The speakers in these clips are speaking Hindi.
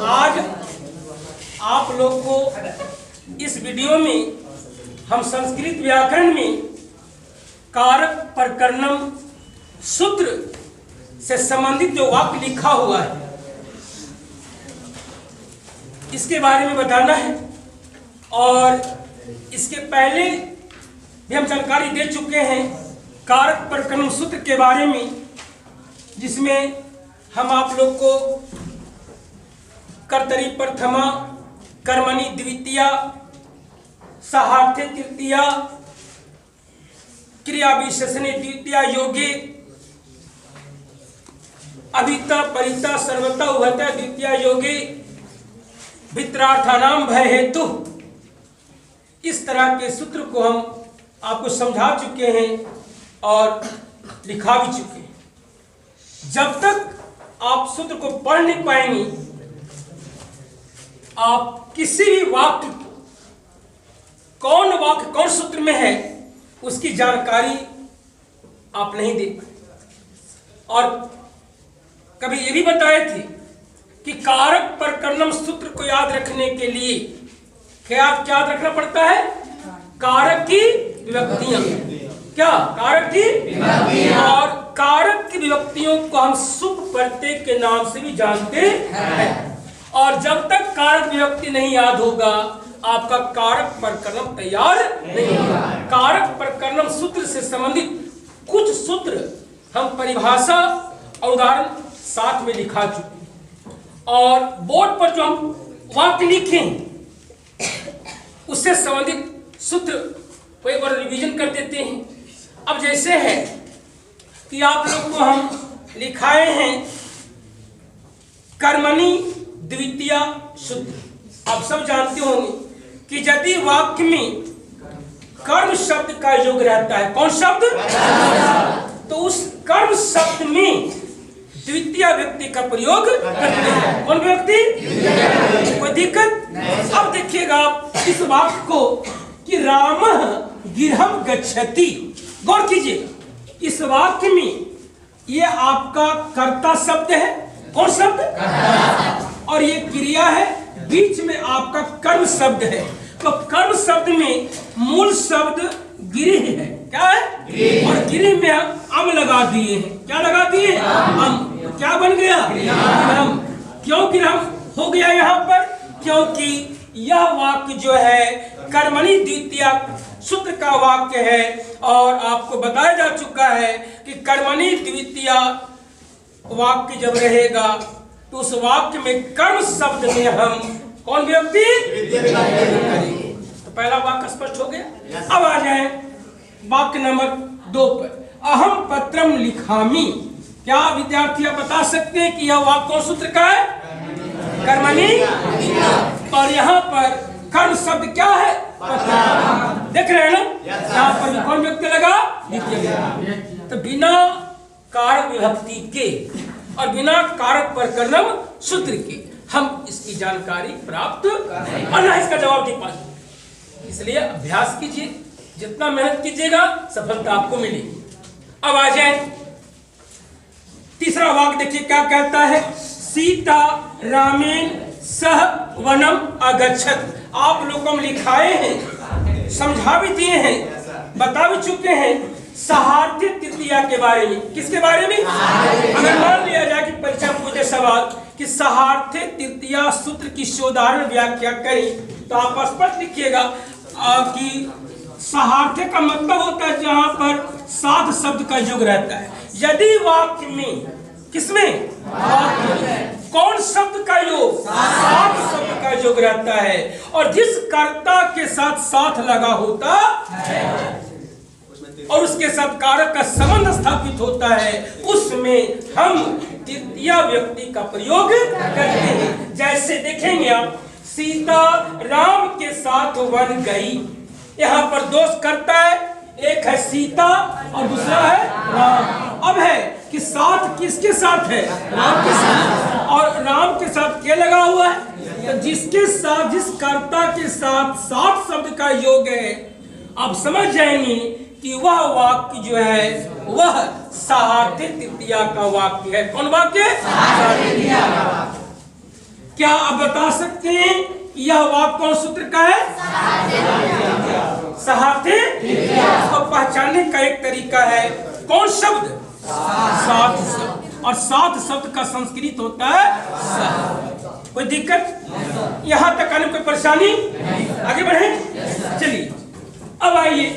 आज आप लोग को इस वीडियो में हम संस्कृत व्याकरण में कारक प्रकरणम सूत्र से संबंधित जो वाक्य लिखा हुआ है इसके बारे में बताना है। और इसके पहले भी हम जानकारी दे चुके हैं कारक प्रकरणम सूत्र के बारे में, जिसमें हम आप लोग को कर्तरी प्रथमा, कर्मणि द्वितीया, सहार्थे तृतीया, क्रिया विशेषणे द्वितीया योगे, अभिता परिता सर्वता उभयता द्वितीया योगे, भित्रार्थानाम भय हेतु, इस तरह के सूत्र को हम आपको समझा चुके हैं और लिखा भी चुके हैं। जब तक आप सूत्र को पढ़ नहीं पाएंगे, आप किसी भी वाक्य कौन सूत्र में है उसकी जानकारी आप नहीं दे पाए। और कभी ये भी बताए थे कि कारक प्रकरणम सूत्र को याद रखने के लिए क्या याद रखना पड़ता है? कारक की विभक्तियां। क्या? कारक की विभक्तियां। और कारक की विभक्तियों को हम सुप प्रत्यय के नाम से भी जानते हैं। और जब तक कारक विभक्ति नहीं याद होगा आपका कारक प्रकरणम तैयार नहीं होगा। कारक प्रकरणम सूत्र से संबंधित कुछ सूत्र हम परिभाषा और उदाहरण साथ में लिखा चुके हैं। और बोर्ड पर जो हम वाक्य लिखें उससे संबंधित सूत्र को एक बार रिवीजन कर देते हैं। अब जैसे है कि आप लोग को हम लिखाए हैं कर्मणि द्वितीया सूत्र। आप सब जानते होंगे कि यदि वाक्य में कर्म शब्द का योग रहता है, कौन शब्द? तो उस कर्म शब्द में द्वितीय व्यक्ति का प्रयोग करते हैं। कौन व्यक्ति? कोई दिक्कत? अब देखिएगा आप इस वाक्य को कि रामः गृहं गच्छति, गौर कीजिएगा। इस वाक्य में ये आपका कर्ता शब्द है। कौन शब्द? और ये क्रिया है, बीच में आपका कर्म शब्द है। तो कर्म शब्द में मूल शब्द गिरिह है। क्या है? और गिरिह में अम लगा दिए हैं। क्या लगा दिए? अम। क्या बन गया? गिरहम। क्यों गिरहम हो गया यहाँ पर? क्योंकि यह वाक्य जो है कर्मणि द्वितीया सूत्र का वाक्य है। और आपको बताया जा चुका है कि कर्मणि द्वितीया वाक्य जब रहेगा तो उस वाक्य में कर्म शब्द में हम कौन व्यक्ति करेंगे। तो पहला वाक्य स्पष्ट हो गया। अब आ जाए वाक्य नंबर 2 पर। अहम पत्रम लिखामी। क्या विद्यार्थी आप बता सकते हैं कि यह वाक्य कौन सूत्र का है? कर्मणि। और यहाँ पर कर्म शब्द क्या है? देख रहे हैं ना, यहाँ पर कौन व्यक्ति लगा? द्वितीय। तो बिना कारक विभक्ति के और बिना कारक प्रकरणम सूत्र के हम इसकी जानकारी प्राप्त और ना इसका जवाब दे पाएंगे। इसलिए अभ्यास कीजिए, जितना मेहनत कीजिएगा सफलता आपको मिलेगी। अब आ जाए तीसरा वाक्य, देखिए क्या कहता है। सीता रामेण सह वनम अगच्छत। आप लोग को हम लिखाए हैं, समझा भी दिए हैं, बता भी चुके हैं सहार्थे तृतीया के बारे में। किसके बारे में? अगर मान लिया जाए कि परीक्षा पूछे सवाल कि सहार्थे तृतीया सूत्र की उदाहरण व्याख्या करें, तो आप स्पष्ट लिखिएगा कि सहार्थे का मतलब होता है जहां पर साध शब्द का योग रहता है। यदि वाक्य में, किसमें? कौन शब्द का योग? साध शब्द का योग रहता है। और जिस कर्ता के साथ साथ लगा होता है और उसके साथ कारक का संबंध स्थापित होता है, उसमें हम तृतीय व्यक्ति का प्रयोग करते हैं। जैसे देखेंगे आप, सीता राम के साथ वन गई। यहाँ पर दोष करता है, एक है सीता और दूसरा है राम। अब है कि साथ किसके साथ है? राम के साथ। और राम के साथ क्या लगा हुआ है? तो जिसके साथ, जिस कर्ता के साथ साथ शब्द का योग है, आप समझ जाएंगे कि वह वाक्य जो है वह साहार्थ्य तृतीया का वाक्य है। कौन वाक्य? क्या आप बता सकते हैं यह वाक्य कौन सूत्र का है? साहार्थ्य। इसको पहचानने का एक तरीका है, कौन शब्द? साथ शब्द। और साथ शब्द का संस्कृत होता है साथ। कोई दिक्कत यहां तक आने में? कोई परेशानी? आगे बढ़े, चलिए। अब आइए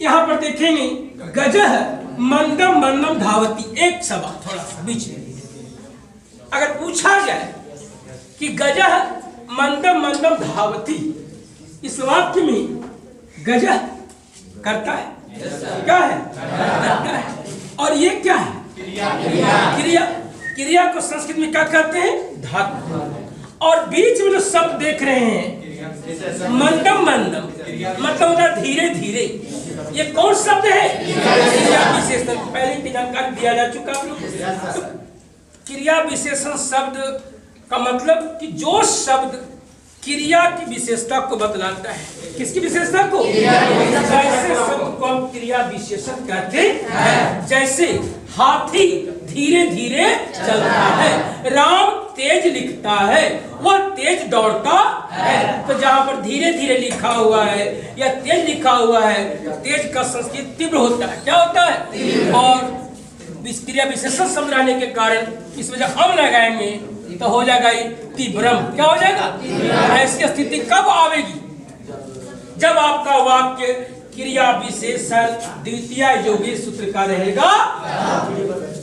यहां पर देखेंगे, गजह मंदम मंदम धावती। एक सवाल थोड़ा सा बीच में, अगर पूछा जाए कि गजह मंदम मंदम धावती, इस वाक्य में गजह करता है, क्या है? करता है। और ये क्या है? क्रिया। क्रिया को संस्कृत में क्या कहते हैं? धातु। और बीच में जो शब्द देख रहे हैं मंदम मंदम, मतलब होता है धीरे धीरे। ये कौन शब्द है? क्रिया विशेषण। पहले की जानकारी दिया जा चुका है। तो क्रिया विशेषण शब्द का मतलब कि जो शब्द क्रिया की विशेषता को बतलाता है। किसकी विशेषता को? जैसे शब्द को हम क्रिया विशेषण कहते हैं। जैसे हाथी धीरे धीरे चलता है, राम तेज लिखता है, वह तेज दौड़ता है। तो जहां पर धीरे धीरे लिखा हुआ है या तेज लिखा हुआ है, तेज का संस्कृत तीव्र होता है। क्या होता है? और क्रिया विशेषण शब्द रहने के कारण इस वजह हम लगाएंगे तो हो जाएगा तीव्रम। क्या हो जाएगा? ऐसी स्थिति कब आवेगी? जब आपका वाक्य क्रिया विशेषण द्वितीय योगी सूत्र का रहेगा।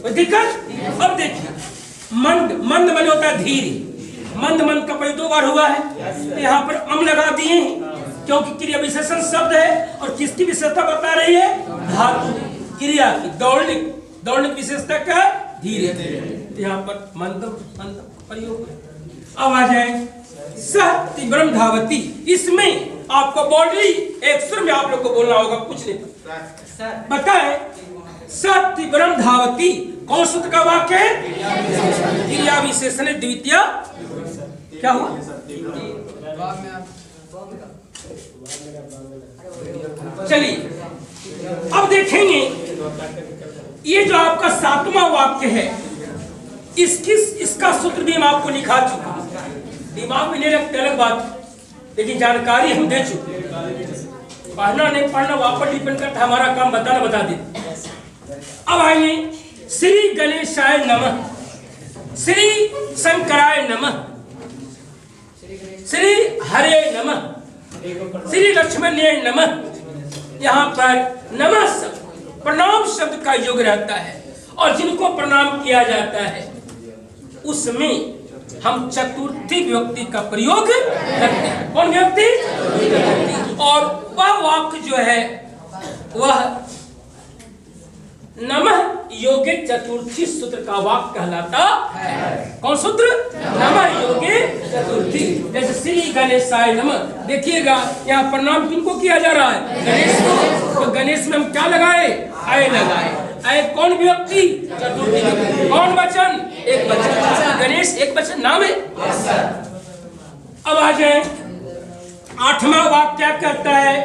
कोई दिक्कत? अब देखिए, मंद, मंद मन होता है धीरे। मंद मंद का प्रयोग 2 बार हुआ है, तो यहाँ पर अम लगा दिए हैं क्योंकि क्रिया विशेषण शब्द है। और किसकी विशेषता बता रही है? धातु। क्रिया की, दौड़ने। दौड़ने की विशेषता क्या है? धीरे धीरे। यहाँ पर मंदम मंदम प्रयोग। अब आ जाए सह तीव्रम धावती। इसमें आपको बॉडी एक सुर में आप लोग को बोलना होगा, कुछ नहीं बताए। सह तीव्रम धावती कौन सूत्र का वाक्य है? क्रिया विशेषण द्वितीय। क्या हुआ? चलिए अब देखेंगे, ये जो आपका 7वां वाक्य है, इसका सूत्र भी हम आपको लिखा चुका। दिमाग में नहीं रखते अलग बात, लेकिन जानकारी हम दे चुके। पढ़ना नहीं पढ़ना वापस डिपेंड करता, हमारा काम बताना बता दे। अब आइए, श्री गणेशाय नमः, श्री शंकराय नमः, श्री हरे नमः, श्री लक्ष्मणाय नमः। यहाँ पर नमः शब्द प्रणाम शब्द का योग रहता है। और जिनको प्रणाम किया जाता है उसमें हम चतुर्थी विभक्ति का प्रयोग करते हैं। कौन विभक्ति? और वह वाक्य जो है वह नमः योगे चतुर्थी सूत्र का वाक्य कहलाता है। कौन सूत्र? नमः योगे चतुर्थी। जैसे श्री गणेशाय नमः, देखिएगा यहाँ प्रणाम किनको किया जा रहा है? गणेश को। तो गणेश में हम क्या लगाए? आय लगाए। आय कौन व्यक्ति? चतुर्थी। कौन वचन? एक वचन। गणेश एक वचन नाम है। अब आ जाए 8वां वाक्य क्या कहता है?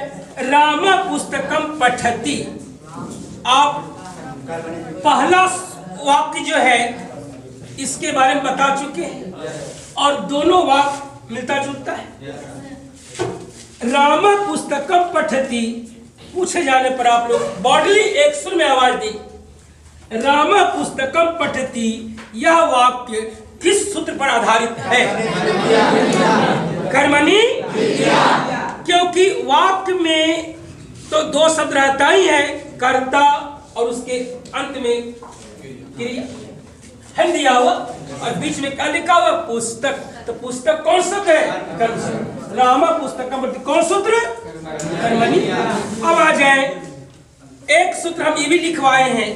राम पुस्तकम पठति। आप पहला वाक्य जो है इसके बारे में बता चुके हैं और दोनों वाक्य मिलता जुलता है। राम पुस्तकम पठति पूछे जाने पर आप लोग बॉडली एक सुर में आवाज दी। राम पुस्तकम पठति, यह वाक्य किस सूत्र पर आधारित है? कर्मणि। क्योंकि वाक्य में तो 2 शब्द रहता ही है, कर्ता और उसके अंत में क्रिया है दिया हुआ, और बीच में क्या लिखा हुआ? पुस्तक। तो पुस्तक कौन शब्द है? कर्म शब्द। राम पुस्तकम पठति कौन सूत्र? कर्मणि। अब आ जाए, एक सूत्र हम ये भी लिखवाए हैं,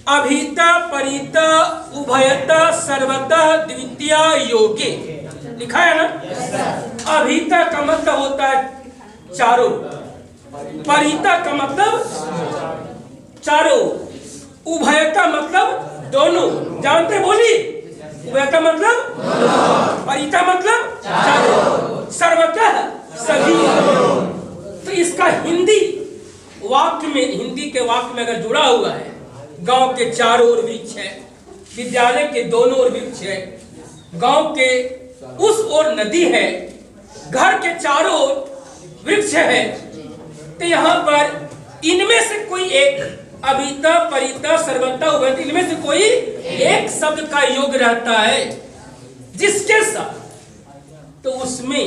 अभिता परिता उभयता सर्वतः द्वितीय योगे। लिखा है ना? अभिता का मतलब होता है चारों, परिता का मतलब चारों, उभयता मतलब दोनों। जानते बोली? उभयता मतलब परिता मतलब चारों, सर्वतः सभी। तो इसका हिंदी वाक्य में, हिंदी के वाक्य में अगर जुड़ा हुआ है, गांव के चारों ओर वृक्ष है, विद्यालय के दोनों ओर वृक्ष है, गांव के उस ओर नदी है, घर के चारों ओर वृक्ष है, तो यहाँ पर इनमें से कोई एक, अभिता परिता सर्वता उभयता, इनमें से कोई एक शब्द का योग रहता है जिसके साथ, तो उसमें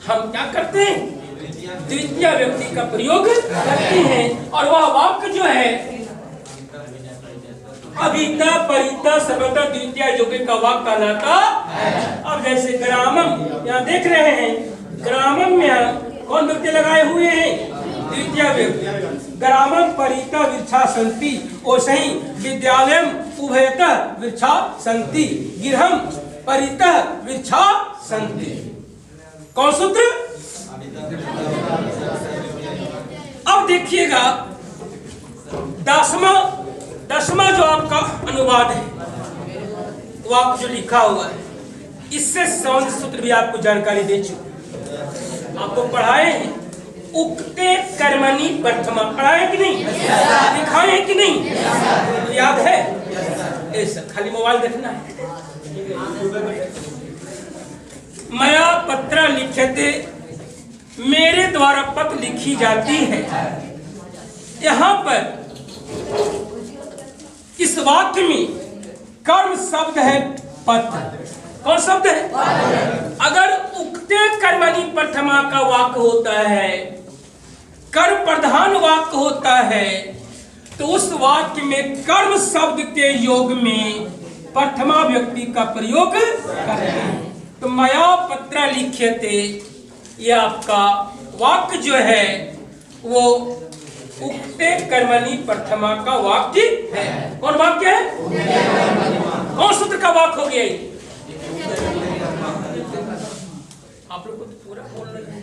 हम क्या करते हैं, द्वितीय व्यक्ति का प्रयोग करते हैं, और वह वाक्य जो है अभिता परिता सर्वता द्वितीय योगी का वाक्य कहलाता है। अब जैसे ग्रामम, यहाँ देख रहे हैं, ग्रामम में कौन व्यक्ति लगाए हुए हैं, द्वितीय व्यक्ति। ग्रामम परिता वृक्षा संति, वैसे ही विद्यालयम उभयतः वृक्षा संति, गृहम परितः वृक्षा संति। कौन सूत्र? अब देखिएगा दसवां जो आपका अनुवाद है, वो आप जो लिखा हुआ है, इससे संबंधित सूत्र भी आपको जानकारी दे चुके, आपको पढ़ाए हैं। उक्ते कर्मणि प्रथमा, पढ़ाए कि नहीं, दिखाए कि नहीं, तो याद है? ऐसा खाली मोबाइल देखना है। मया पत्र लिख्यते, मेरे द्वारा पत्र लिखी जाती है। यहाँ पर इस वाक्य में कर्म शब्द है पत्र। कौन शब्द है? अगर उक्ते कर्मणि प्रथमा का वाक्य होता है, कर्म प्रधान वाक्य होता है, तो उस वाक्य में कर्म शब्द के योग में प्रथमा व्यक्ति का प्रयोग करते हैं। तो मया पत्र लिख्यते, ये आपका वाक्य जो है वो उक्ते कर्मणि प्रथमा का वाक्य है। कौन वाक्य है? कौन सूत्र का वाक्य हो गया? आप लोग को तो पूरा बोल रहे हैं,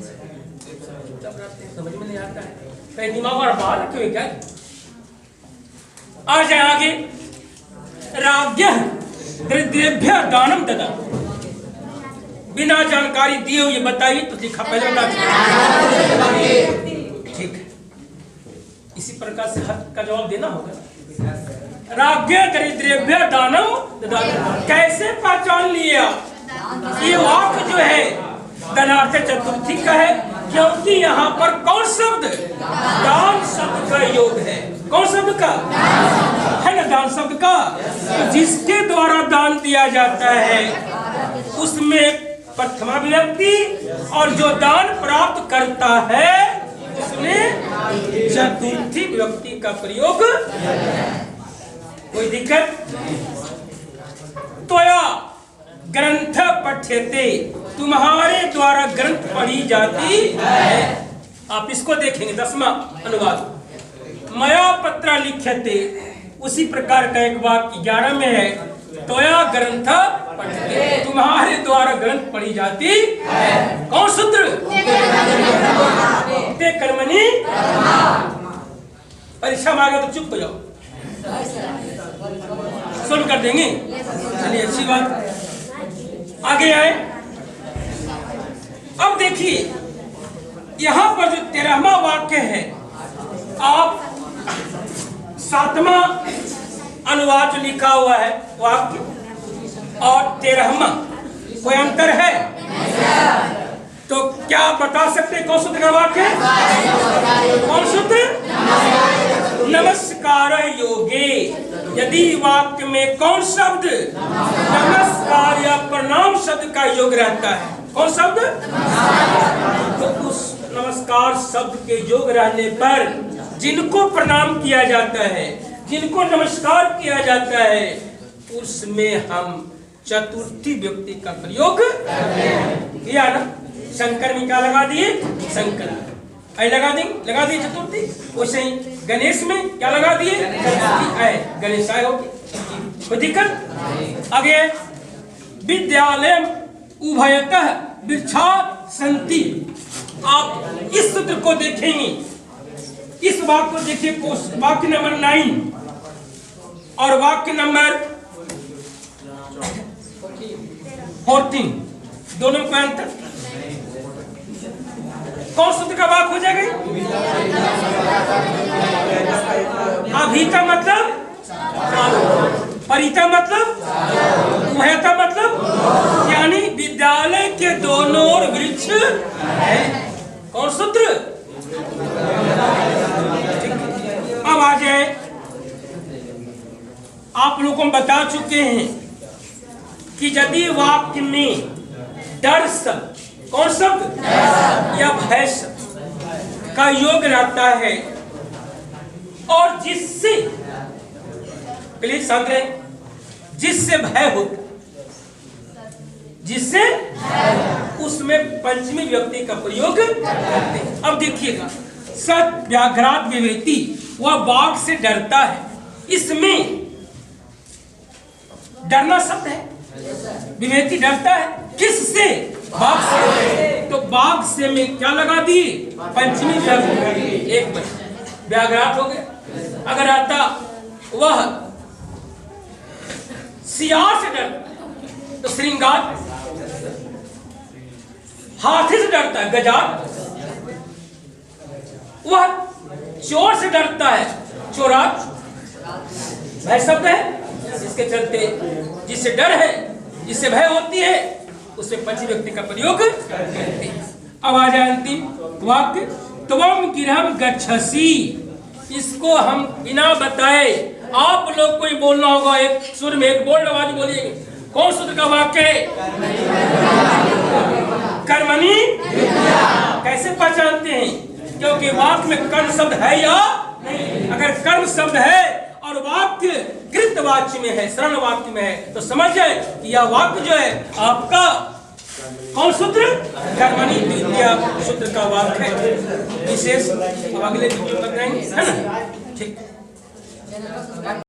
समझ में नहीं आता है, कहीं दिमाग और बाहर रखे हुए क्या? आ जाए आगे। राज्ञः दरिद्रेभ्यः दानम ददा, बिना जानकारी दिए हुए बताइए तो लिखा पहले बता। ठीक है, इसी प्रकार से हर का जवाब देना होगा। राज्ञः दरिद्रेभ्यः दानम ददा, कैसे पहचान लिया ये वाक्य जो है धनार्थ चतुर्थी का है? क्योंकि यहाँ पर कौन शब्द, दान शब्द का योग है। कौन शब्द का है ना? दान शब्द का। तो जिसके द्वारा दान दिया जाता है उसमें प्रथमा व्यक्ति, और जो दान प्राप्त करता है उसमें चतुर्थी व्यक्ति का प्रयोग। कोई दिक्कत? त्वया ग्रंथ पठ्यते, तुम्हारे द्वारा ग्रंथ पढ़ी जाती है। आप इसको देखेंगे 10वां अनुवाद। मया पत्र लिख्यते, उसी प्रकार का एक वाक्य 11 में है, त्वया ग्रंथ पठ्यते, तुम्हारे द्वारा ग्रंथ पढ़ी जाती है। कौन सूत्र? ते कर्मणि। परीक्षा में आ गया तो चुप हो जाओ, सुन कर देंगे। चलिए अच्छी बात, आगे आए। अब देखिए यहाँ पर जो 13वां वाक्य है, आप 7वां अनुवाद जो लिखा हुआ है वाक्य और 13वां कोई अंतर है? तो क्या आप बता सकते कौन सूत्र का वाक्य है? कौन सूत्र? नमस्कार योगे। यदि वाक्य में कौन शब्द, नमस्कार या प्रणाम शब्द का योग रहता है, कौन शब्द, तो उस नमस्कार शब्द के योग रहने पर जिनको प्रणाम किया जाता है, जिनको नमस्कार किया जाता है, उसमें हम चतुर्थी व्यक्ति का प्रयोग किया ना। शंकर में क्या लगा दिए? शंकर आई लगा दिए चतुर्थी। वैसे ही गणेश में क्या लगा दिए? गणेशाय होगी। कोई दिक्कत? आगे विद्यालय उभयतः वृक्षा संति, आप इस सूत्र को देखेंगे, इस वाक्य को देखिए, वाक्य नंबर 9 और वाक्य नंबर 14 दोनों का अंतर। कौन सूत्र का वाक्य हो जाएगा? अभिता मतलब परिता मतलब उहेता मतलब यानी विद्यालय के दोनों ओर वृक्ष है। कौन सूत्र? अब आ जाए, आप लोगों को बता चुके हैं कि यदि वाक्य में डर शब्द, कौन शब्द या भय शब्द का योग रहता है और जिससे, प्लीज शांत रहे, जिससे भय होता, जिससे उसमें पंचमी व्यक्ति का प्रयोग करते हैं। अब देखिएगा, सत व्याघ्रात विवेती, वह बाघ से डरता है, इसमें डरना शब्द है। विवेती डरता है किससे? बाघ से। तो बाघ से में क्या लगा दी? पंचमी व्यक्ति। एक मिनट, व्याघ्रात हो गया। अगर आता वह सियार से डरता तो श्रृंगार, हाथी से डरता है गजात, वह चोर से डरता है चोरात। भय शब्द है, इसके चलते जिससे डर है, जिससे भय होती है, उससे पंचमी व्यक्ति का प्रयोग करते हैं। अब आ जाए अंतिम वाक्य, त्वम गिरहम गच्छसि। इसको हम बिना बताए आप लोग को ही बोलना होगा, एक सुर में, एक बोल्ड आवाज बोलिए। कौन सूत्र का वाक्य है? कर्मणि। कैसे पहचानते हैं? क्योंकि वाक्य में कर्म शब्द है या नहीं। अगर कर्म शब्द है और वाक्य कृत वाच्य में है, शरण वाक्य में है, तो समझ जाए कि यह वाक्य जो है आपका कौन सूत्र? कर्मणि द्वितीय सूत्र का वाक्य है। विशेष अब अगले वीडियो में बताएंगे, है ना? ठीक।